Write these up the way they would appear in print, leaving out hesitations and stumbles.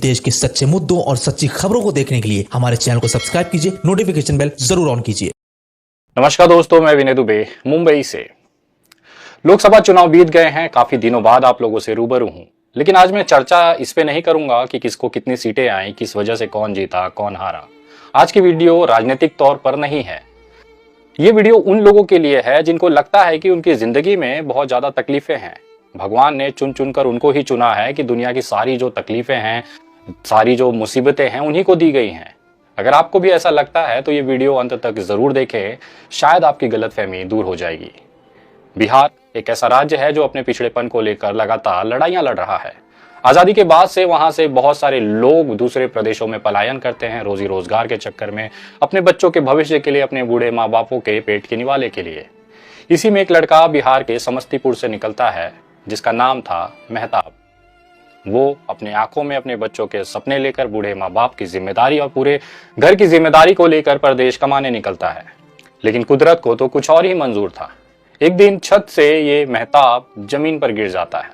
देश के सच्चे मुद्दों और सच्ची खबरों को देखने के लिए हमारे चैनल को सब्सक्राइब कीजिए, नोटिफिकेशन बेल जरूर ऑन कीजिए। नमस्कार दोस्तों, मैं विनय दुबे मुंबई से। लोकसभा चुनाव बीत गए हैं, काफी दिनों बाद आप लोगों से रूबरू हूं। लेकिन आज मैं चर्चा इस पे नहीं करूंगा कि किसको कितनी सीटें आई, किस वजह से कौन जीता कौन हारा। आज की वीडियो राजनीतिक तौर पर नहीं है। ये वीडियो उन लोगों के लिए है जिनको लगता है कि उनकी जिंदगी में बहुत ज्यादा तकलीफें हैं। भगवान ने चुन चुनकर उनको ही चुना है कि दुनिया की सारी जो तकलीफें हैं, सारी जो मुसीबतें हैं, उन्हीं को दी गई हैं। अगर आपको भी ऐसा लगता है तो ये वीडियो अंत तक जरूर देखें, शायद आपकी गलतफहमी दूर हो जाएगी। बिहार एक ऐसा राज्य है जो अपने पिछड़ेपन को लेकर लगातार लड़ाइयां लड़ रहा है। आजादी के बाद से वहां से बहुत सारे लोग दूसरे प्रदेशों में पलायन करते हैं, रोजी रोजगार के चक्कर में, अपने बच्चों के भविष्य के लिए, अपने बूढ़े माँ बापों के पेट के निवाले के लिए। इसी में एक लड़का बिहार के समस्तीपुर से निकलता है जिसका नाम था मेहताब। वो अपने आंखों में अपने बच्चों के सपने लेकर, बूढ़े माँ बाप की जिम्मेदारी और पूरे घर की जिम्मेदारी को लेकर परदेश कमाने निकलता है। लेकिन कुदरत को तो कुछ और ही मंजूर था। एक दिन छत से ये मेहताब जमीन पर गिर जाता है।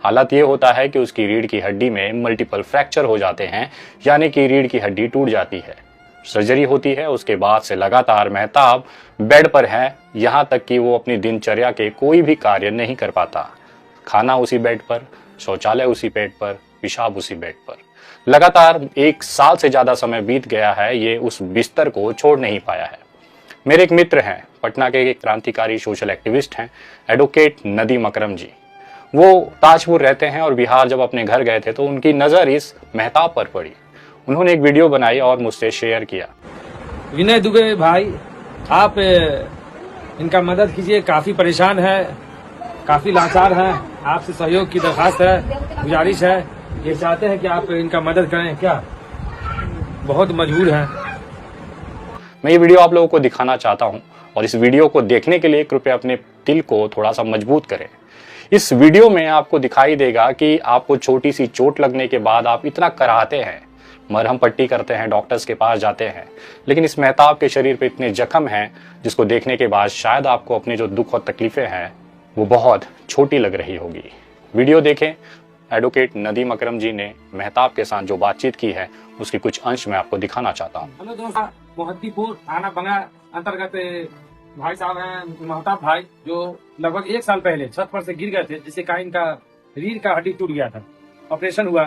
हालत ये होता है कि उसकी रीढ़ की हड्डी में मल्टीपल फ्रैक्चर हो जाते हैं, यानी कि रीढ़ की हड्डी टूट जाती है। सर्जरी होती है। उसके बाद से लगातार मेहताब बेड पर है, यहाँ तक कि वो अपनी दिनचर्या के कोई भी कार्य नहीं कर पाता। खाना उसी बेड पर, शौचालय उसी बेड पर, पेशाब उसी बेड पर। लगातार 1 साल से ज्यादा समय बीत गया है, ये उस बिस्तर को छोड़ नहीं पाया है। मेरे एक मित्र हैं, पटना के एक क्रांतिकारी सोशल एक्टिविस्ट हैं, एडवोकेट नदीम अकरम जी। वो ताजपुर रहते हैं और बिहार जब अपने घर गए थे तो उनकी नजर इस मेहताब पर पड़ी। उन्होंने एक वीडियो बनाई और मुझसे शेयर किया। विनय दुबे भाई, आप इनका मदद कीजिए, काफी परेशान है, काफी लाचार हैं। आपसे सहयोग की दरखास्त है, गुजारिश है। ये चाहते हैं कि आप इनका मदद करें। क्या बहुत मजबूर हैं। मैं ये वीडियो आप लोगों को दिखाना चाहता हूं और इस वीडियो को देखने के लिए कृपया अपने दिल को थोड़ा सा मजबूत करें। इस वीडियो में आपको दिखाई देगा कि आपको छोटी सी चोट लगने के बाद आप इतना कराहते हैं, मरहम पट्टी करते हैं, डॉक्टर्स के पास जाते हैं, लेकिन इस मेहताब के शरीर पे इतने जख्म हैं जिसको देखने के बाद शायद आपको अपने जो दुख और तकलीफें हैं वो बहुत छोटी लग रही होगी। वीडियो देखें। एडवोकेट नदीम अकरम जी ने मेहताब के साथ जो बातचीत की है उसके कुछ अंश मैं आपको दिखाना चाहता हूँ। हेलो दोस्तों, मोहद्दीपुर थाना बंगा अंतर्गत भाई साहब हैं मेहताब भाई, जो लगभग 1 साल पहले छत पर से गिर गए थे, जिससे कारण इनका रीढ़ का हड्डी टूट गया था। ऑपरेशन हुआ।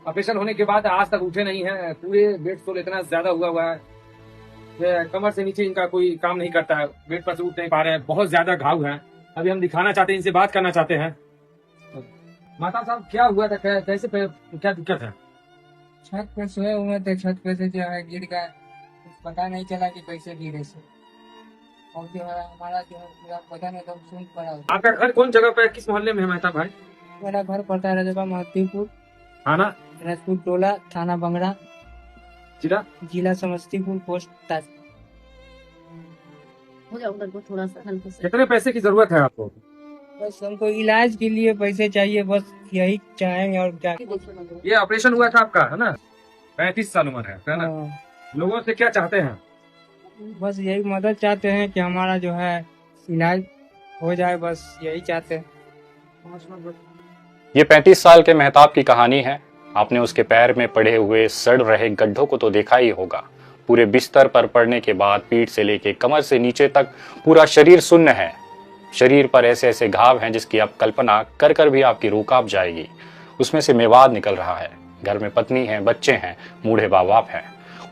ऑपरेशन होने के बाद आज तक उठे नहीं है। पूरे बेड सोल इतना ज्यादा हुआ है, कमर से नीचे इनका कोई काम नहीं करता है, बेड पर से उठ नहीं पा रहे हैं, बहुत ज्यादा घाव है। अभी हम दिखाना चाहते हैं, इनसे बात करना चाहते हैं। माता साहब, क्या हुआ था, कैसे क्या दिक्कत है? छत पे सोए हुए थे, छत पे से जो है गिर गए, पता नहीं चला कि कैसे गिरे से। और जो है हमारा जो है पूरा बदन एकदम सूंघ पड़ा। आपका घर कौन जगह पे, किस मोहल्ले में है मेहताब भाई? मेरा घर पड़ता है रजबा मोहद्दीपुर, थाना राजपूत टोला, थाना बंगड़ा, जिला समस्तीपुर, पोस्ट ताज। थोड़ा सा हल्का सा। कितने पैसे की जरूरत है आपको? बस हमको इलाज के लिए पैसे चाहिए, बस यही चाहेंगे और क्या। ये ऑपरेशन हुआ था आपका, है ना? 35 साल उम्र है ना? हाँ, लोगों से क्या चाहते हैं? बस यही मदद चाहते हैं कि हमारा जो है इलाज हो जाए, बस यही चाहते हैं। ये 35 साल के मेहताब की कहानी है। आपने उसके पैर में पड़े हुए सड़ रहे गड्ढों को तो देखा ही होगा। पूरे बिस्तर पर पड़ने के बाद पीठ से लेके कमर से नीचे तक पूरा शरीर सुन्न है। शरीर पर ऐसे ऐसे घाव हैं जिसकी आप कल्पना कर कर भी आपकी रूह कांप जाएगी। उसमें से मेवाद निकल रहा है। घर में पत्नी है, बच्चे हैं, बूढ़े माँ बाप हैं।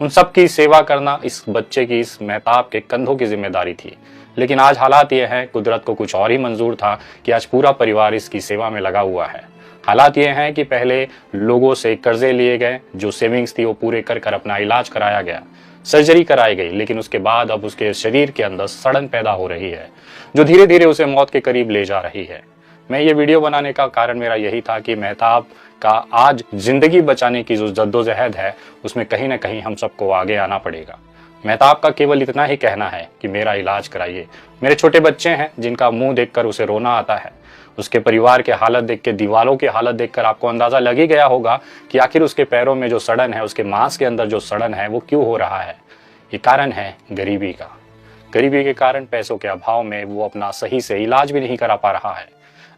उन सब की सेवा करना इस बच्चे की, इस मेहताब के कंधों की जिम्मेदारी थी। लेकिन आज हालात ये हैं, कुदरत को कुछ और ही मंजूर था कि आज पूरा परिवार इसकी सेवा में लगा हुआ है। हालात ये हैं कि पहले लोगों से कर्जे लिए गए, जो सेविंग्स थी वो पूरे कर कर अपना इलाज कराया गया, सर्जरी कराई गई, लेकिन उसके बाद अब उसके शरीर के अंदर सड़न पैदा हो रही है जो धीरे धीरे उसे मौत के करीब ले जा रही है। मैं ये वीडियो बनाने का कारण मेरा यही था कि मेहताब का आज जिंदगी बचाने की जो जद्दोजहद है उसमें कहीं ना कहीं हम सबको आगे आना पड़ेगा। मेहताब का केवल इतना ही कहना है कि मेरा इलाज कराइए। मेरे छोटे बच्चे हैं जिनका मुंह देखकर उसे रोना आता है। उसके परिवार के हालत देख के, दीवारों की हालत देखकर आपको अंदाजा लग ही गया होगा कि आखिर उसके पैरों में जो सड़न है, उसके मांस के अंदर जो सड़न है वो क्यों हो रहा है। ये कारण है गरीबी का। गरीबी के कारण पैसों के अभाव में वो अपना सही से इलाज भी नहीं करा पा रहा है।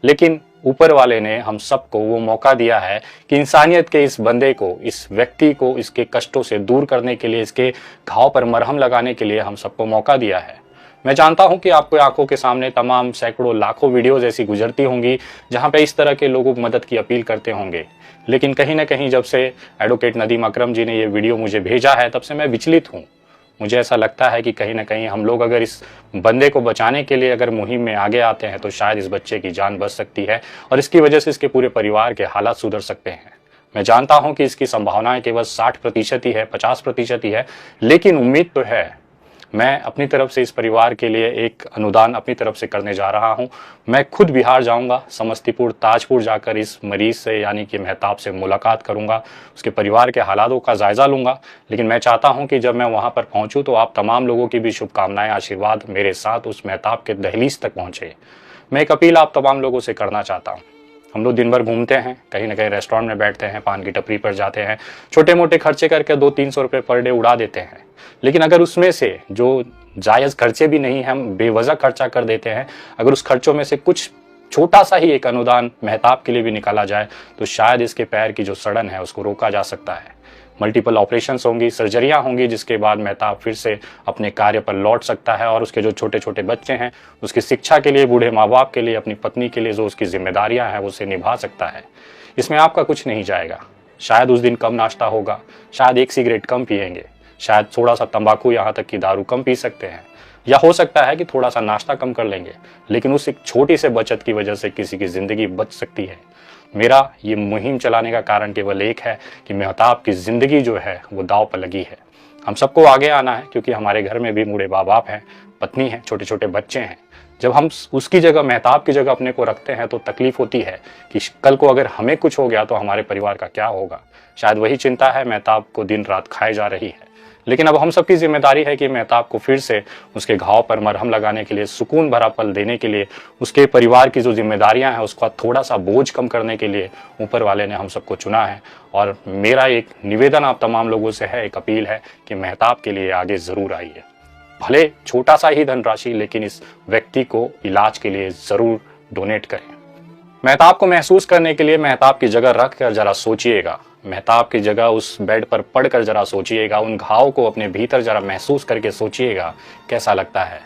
लेकिन ऊपर वाले ने हम सबको वो मौका दिया है कि इंसानियत के इस बंदे को, इस व्यक्ति को इसके कष्टों से दूर करने के लिए, इसके घाव पर मरहम लगाने के लिए हम सबको मौका दिया है। मैं जानता हूं कि आपको आंखों के सामने तमाम सैकड़ों लाखों वीडियोज ऐसी गुजरती होंगी जहां पे इस तरह के लोगों को मदद की अपील करते होंगे, लेकिन कहीं ना कहीं जब से एडवोकेट नदीम अकरम जी ने ये वीडियो मुझे भेजा है तब से मैं विचलित हूँ। मुझे ऐसा लगता है कि कहीं ना कहीं हम लोग अगर इस बंदे को बचाने के लिए अगर मुहिम में आगे आते हैं तो शायद इस बच्चे की जान बच सकती है और इसकी वजह से इसके पूरे परिवार के हालात सुधर सकते हैं। मैं जानता हूं कि इसकी संभावनाएं केवल 60% ही है, 50% ही है, लेकिन उम्मीद तो है। मैं अपनी तरफ से इस परिवार के लिए एक अनुदान अपनी तरफ से करने जा रहा हूं। मैं खुद बिहार जाऊंगा, समस्तीपुर, ताजपुर जाकर इस मरीज से यानी कि मेहताब से मुलाकात करूंगा, उसके परिवार के हालातों का जायजा लूंगा। लेकिन मैं चाहता हूं कि जब मैं वहां पर पहुंचूं तो आप तमाम लोगों की भी शुभकामनाएं, आशीर्वाद मेरे साथ उस मेहताब के दहलीज तक पहुंचे। मैं एक अपील आप तमाम लोगों से करना चाहता हूँ। हम लोग दिन भर घूमते हैं, कहीं ना कहीं रेस्टोरेंट में बैठते हैं, पान की टपरी पर जाते हैं, छोटे मोटे खर्चे करके 200-300 रुपये पर डे उड़ा देते हैं। लेकिन अगर उसमें से जो जायज़ खर्चे भी नहीं, हम बेवजह खर्चा कर देते हैं, अगर उस खर्चों में से कुछ छोटा सा ही एक अनुदान मेहताब के लिए भी निकाला जाए तो शायद इसके पैर की जो सड़न है उसको रोका जा सकता है। मल्टीपल ऑपरेशंस होंगी, सर्जरियां होंगी, जिसके बाद मेहताब फिर से अपने कार्य पर लौट सकता है और उसके जो छोटे छोटे बच्चे हैं उसकी शिक्षा के लिए, बूढ़े माँ बाप के लिए, अपनी पत्नी के लिए जो उसकी जिम्मेदारियां हैं वो उसे निभा सकता है। इसमें आपका कुछ नहीं जाएगा। शायद उस दिन कम नाश्ता होगा, शायद 1 सिगरेट कम पिएंगे, शायद थोड़ा सा तंबाकू यहाँ तक कि दारू कम पी सकते हैं, या हो सकता है कि थोड़ा सा नाश्ता कम कर लेंगे, लेकिन उस एक छोटी से बचत की वजह से किसी की जिंदगी बच सकती है। मेरा ये मुहिम चलाने का कारण केवल एक है कि मेहताब की जिंदगी जो है वो दांव पर लगी है। हम सबको आगे आना है क्योंकि हमारे घर में भी बूढ़े माँ बाप हैं, पत्नी है, छोटे छोटे बच्चे हैं। जब हम उसकी जगह, मेहताब की जगह अपने को रखते हैं तो तकलीफ होती है कि कल को अगर हमें कुछ हो गया तो हमारे परिवार का क्या होगा। शायद वही चिंता है मेहताब को दिन रात खाए जा रही है। लेकिन अब हम सबकी जिम्मेदारी है कि मेहताब को फिर से उसके घाव पर मरहम लगाने के लिए, सुकून भरा पल देने के लिए, उसके परिवार की जो जिम्मेदारियां हैं उसका थोड़ा सा बोझ कम करने के लिए ऊपर वाले ने हम सबको चुना है। और मेरा एक निवेदन आप तमाम लोगों से है, एक अपील है कि मेहताब के लिए आगे जरूर आइए। भले छोटा सा ही धनराशि, लेकिन इस व्यक्ति को इलाज के लिए जरूर डोनेट करें। मेहताब को महसूस करने के लिए मेहताब की जगह रख कर जरा सोचिएगा, मेहताब की जगह उस बेड पर पड़कर जरा सोचिएगा, उन घाव को अपने भीतर जरा महसूस करके सोचिएगा कैसा लगता है।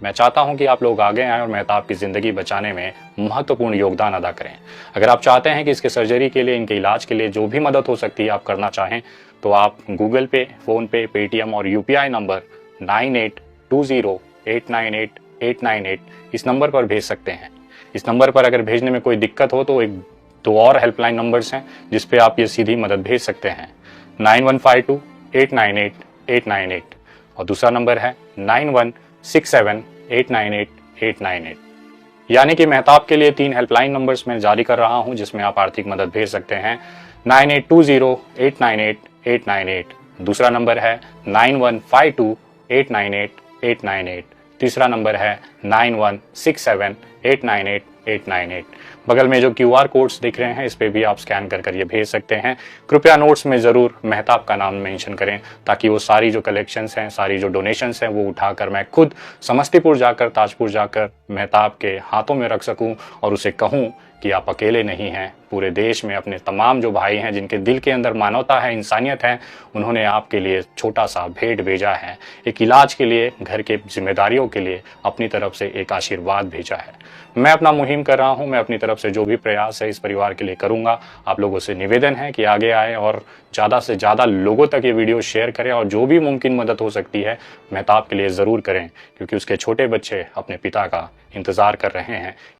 मैं चाहता हूं कि आप लोग आगे आएं और मेहताब की ज़िंदगी बचाने में महत्वपूर्ण योगदान अदा करें। अगर आप चाहते हैं कि इसके सर्जरी के लिए, इनके इलाज के लिए जो भी मदद हो सकती है आप करना चाहें तो आप गूगल पे, फ़ोन पे, पेटीएम और UPI नंबर 9820898898 इस नंबर पर भेज सकते हैं। इस नंबर पर अगर भेजने में कोई दिक्कत हो तो 2 और हेल्पलाइन नंबर्स हैं जिस पे आप ये सीधी मदद भेज सकते हैं, 9152898898 और दूसरा नंबर है 9167898898। यानी कि मेहताब के लिए 3 हेल्पलाइन नंबर्स मैं जारी कर रहा हूं जिसमें आप आर्थिक मदद भेज सकते हैं। 9820898898, दूसरा नंबर है 9152898898, तीसरा नंबर है 9167898898। बगल में जो QR कोड्स दिख रहे हैं इस पे भी आप स्कैन कर ये भेज सकते हैं। कृपया नोट्स में ज़रूर मेहताब का नाम मेंशन करें ताकि वो सारी जो कलेक्शंस हैं, सारी जो डोनेशंस हैं वो उठाकर मैं खुद समस्तीपुर जाकर, ताजपुर जाकर मेहताब के हाथों में रख सकूं और उसे कहूं कि आप अकेले नहीं हैं। पूरे देश में अपने तमाम जो भाई हैं जिनके दिल के अंदर मानवता है, इंसानियत है, उन्होंने आपके लिए छोटा सा भेंट भेजा है, एक इलाज के लिए, घर के जिम्मेदारियों के लिए अपनी तरफ से एक आशीर्वाद भेजा है। मैं अपना मुहिम कर रहा हूं, मैं अपनी तरफ से जो भी प्रयास है इस परिवार के लिए करूंगा। आप लोगों से निवेदन है कि आगे आए और ज़्यादा से ज़्यादा लोगों तक ये वीडियो शेयर करें और जो भी मुमकिन मदद हो सकती है मेहताब के लिए ज़रूर करें, क्योंकि उसके छोटे बच्चे अपने पिता का इंतज़ार कर रहे हैं।